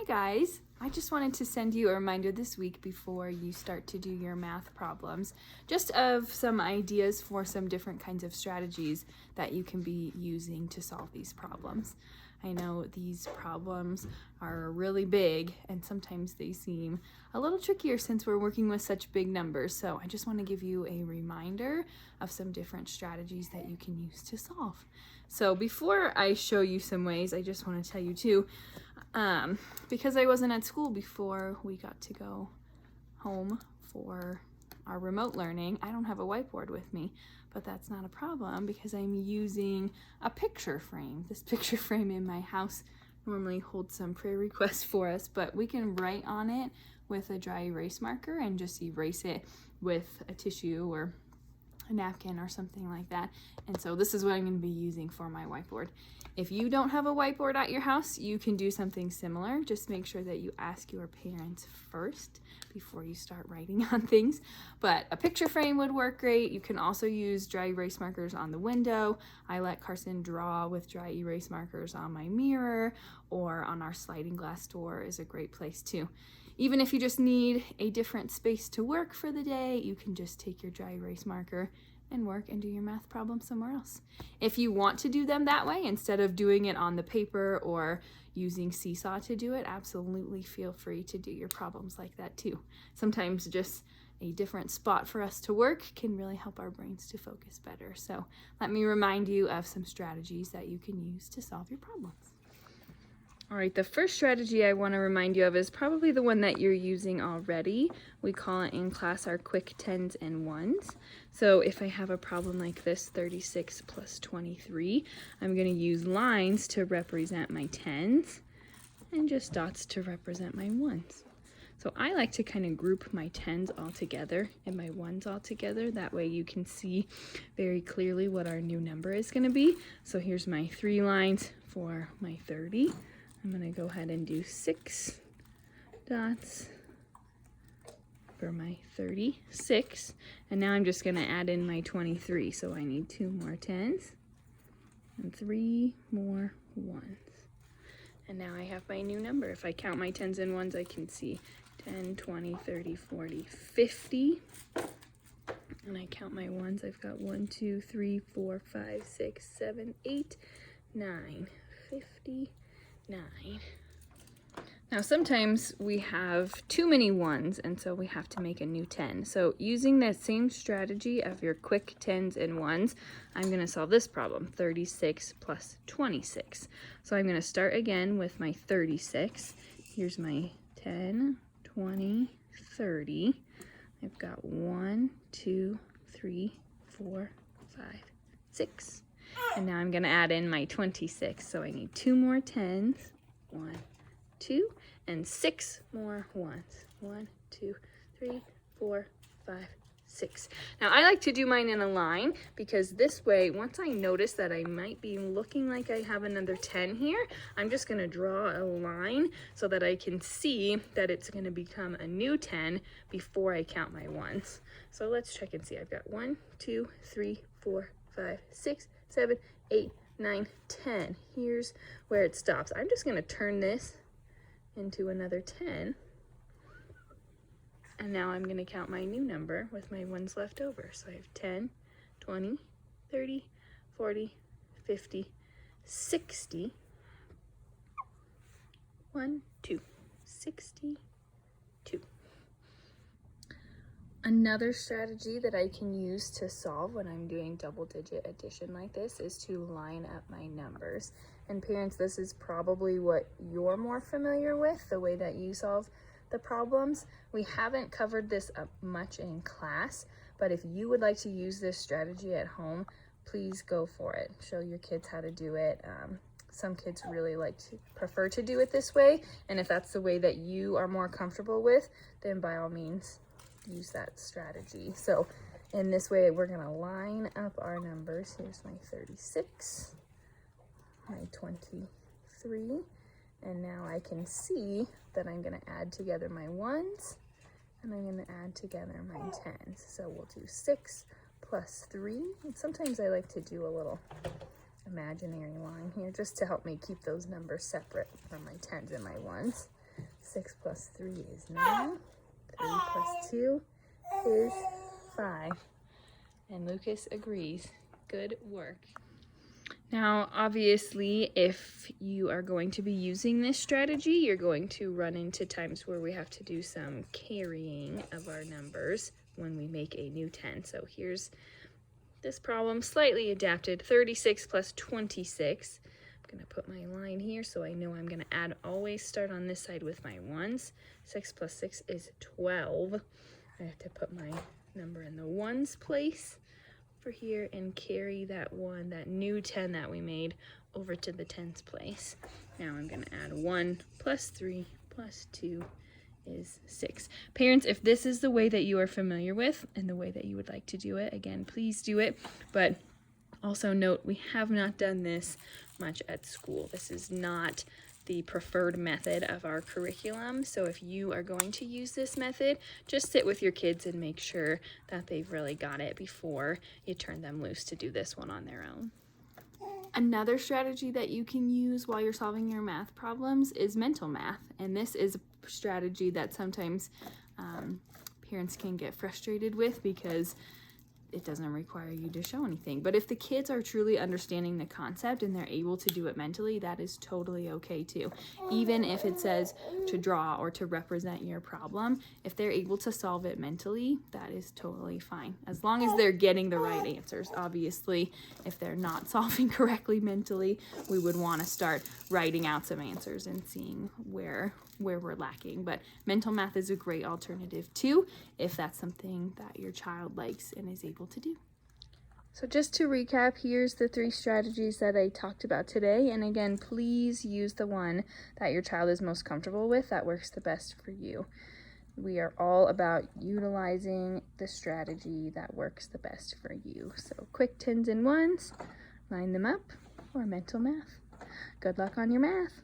guys, I just wanted to send you a reminder this week before you start to do your math problems, just of some ideas for some different kinds of strategies that you can be using to solve these problems. I know these problems are really big and sometimes they seem a little trickier since we're working with such big numbers. So I just want to give you a reminder of some different strategies that you can use to solve. So before I show you some ways, I just want to tell you too, because I wasn't at school before we got to go home for our remote learning, I don't have a whiteboard with me, but that's not a problem because I'm using a picture frame. This picture frame in my house normally holds some prayer requests for us, but we can write on it with a dry erase marker and just erase it with a tissue or a napkin or something like that. And so this is what I'm going to be using for my whiteboard. If you don't have a whiteboard at your house, you can do something similar. Just make sure that you ask your parents first before you start writing on things. But a picture frame would work great. You can also use dry erase markers on the window. I let Carson draw with dry erase markers on my mirror, or on our sliding glass door is a great place too. Even if you just need a different space to work for the day, you can just take your dry erase marker and work and do your math problem somewhere else. If you want to do them that way, instead of doing it on the paper or using Seesaw to do it, absolutely feel free to do your problems like that too. Sometimes just a different spot for us to work can really help our brains to focus better. So let me remind you of some strategies that you can use to solve your problems. All right, the first strategy I want to remind you of is probably the one that you're using already. We call it in class our quick tens and ones. So if I have a problem like this, 36 plus 23, I'm going to use lines to represent my tens and just dots to represent my ones. So I like to kind of group my tens all together and my ones all together. That way you can see very clearly what our new number is going to be. So here's my 3 lines for my 30. I'm going to go ahead and do 6 dots for my 36. And now I'm just going to add in my 23. So I need 2 more 10s and 3 more 1s. And now I have my new number. If I count my 10s and 1s, I can see 10, 20, 30, 40, 50. And I count my 1s. I've got 1, 2, 3, 4, 5, 6, 7, 8, 9, 50. 9. Now sometimes we have too many 1s and so we have to make a new 10. So using that same strategy of your quick 10s and 1s, I'm going to solve this problem, 36 plus 26. So I'm going to start again with my 36. Here's my 10, 20, 30. I've got 1, 2, 3, 4, 5, 6. And now I'm going to add in my 26. So I need 2 more 10s. 1, 2, and 6 more 1s. 1, 2, 3, 4, 5, 6. Now I like to do mine in a line because this way, once I notice that I might be looking like I have another 10 here, I'm just going to draw a line so that I can see that it's going to become a new 10 before I count my 1s. So let's check and see. I've got 1, 2, 3, 4, 5, 6, 7, 8, 9, 10. Here's where it stops. I'm just going to turn this into another 10. And now I'm going to count my new number with my 1s left over. So I have 10, 20, 30, 40, 50, 60. 1, 2, 62. Another strategy that I can use to solve when I'm doing double-digit addition like this is to line up my numbers. And parents, this is probably what you're more familiar with, the way that you solve the problems. We haven't covered this up much in class, but if you would like to use this strategy at home, please go for it. Show your kids how to do it. Some kids really prefer to do it this way, and if that's the way that you are more comfortable with, then by all means, use that strategy. So in this way, we're going to line up our numbers. Here's my 36, my 23, and now I can see that I'm going to add together my 1s and I'm going to add together my 10s. So we'll do 6 plus 3. And sometimes I like to do a little imaginary line here just to help me keep those numbers separate from my 10s and my 1s. 6 plus 3 is 9. 3 plus 2 is 5. And Lucas agrees. Good work. Now, obviously, if you are going to be using this strategy, you're going to run into times where we have to do some carrying of our numbers when we make a new 10. So here's this problem, slightly adapted. 36 plus 26. I'm going to put my line here so I know I'm going to always start on this side with my ones. 6 plus 6 is 12. I have to put my number in the ones place for here and carry that new 10 that we made over to the tens place. Now I'm going to add 1 plus 3 plus 2 is 6. Parents, if this is the way that you are familiar with and the way that you would like to do it, again, please do it. But also note, we have not done this much at school. This is not the preferred method of our curriculum. So if you are going to use this method, just sit with your kids and make sure that they've really got it before you turn them loose to do this one on their own. Another strategy that you can use while you're solving your math problems is mental math. And this is a strategy that sometimes parents can get frustrated with because it doesn't require you to show anything. But if the kids are truly understanding the concept and they're able to do it mentally, that is totally okay too. Even if it says to draw or to represent your problem, if they're able to solve it mentally, that is totally fine. As long as they're getting the right answers. Obviously, if they're not solving correctly mentally, we would want to start writing out some answers and seeing where we're lacking. But mental math is a great alternative too, if that's something that your child likes and is able to do. So just to recap, here's the 3 strategies that I talked about today. And again, please use the one that your child is most comfortable with, that works the best for you. We are all about utilizing the strategy that works the best for you. So quick 10s and 1s, line them up, or mental math. Good luck on your math.